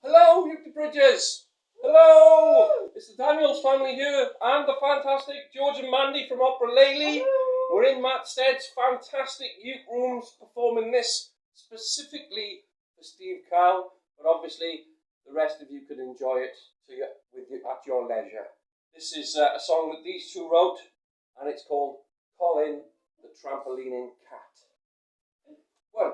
Hello, Uke Bridges. Hello. It's the Daniels family here and the fantastic George and Mandy from opera-lele. We're in Matt Stead's fantastic uke rooms performing this specifically for Steve Carl, but obviously the rest of you could enjoy it at your leisure. This is a song that these two wrote, and it's called Colin, the trampolining cat. 1,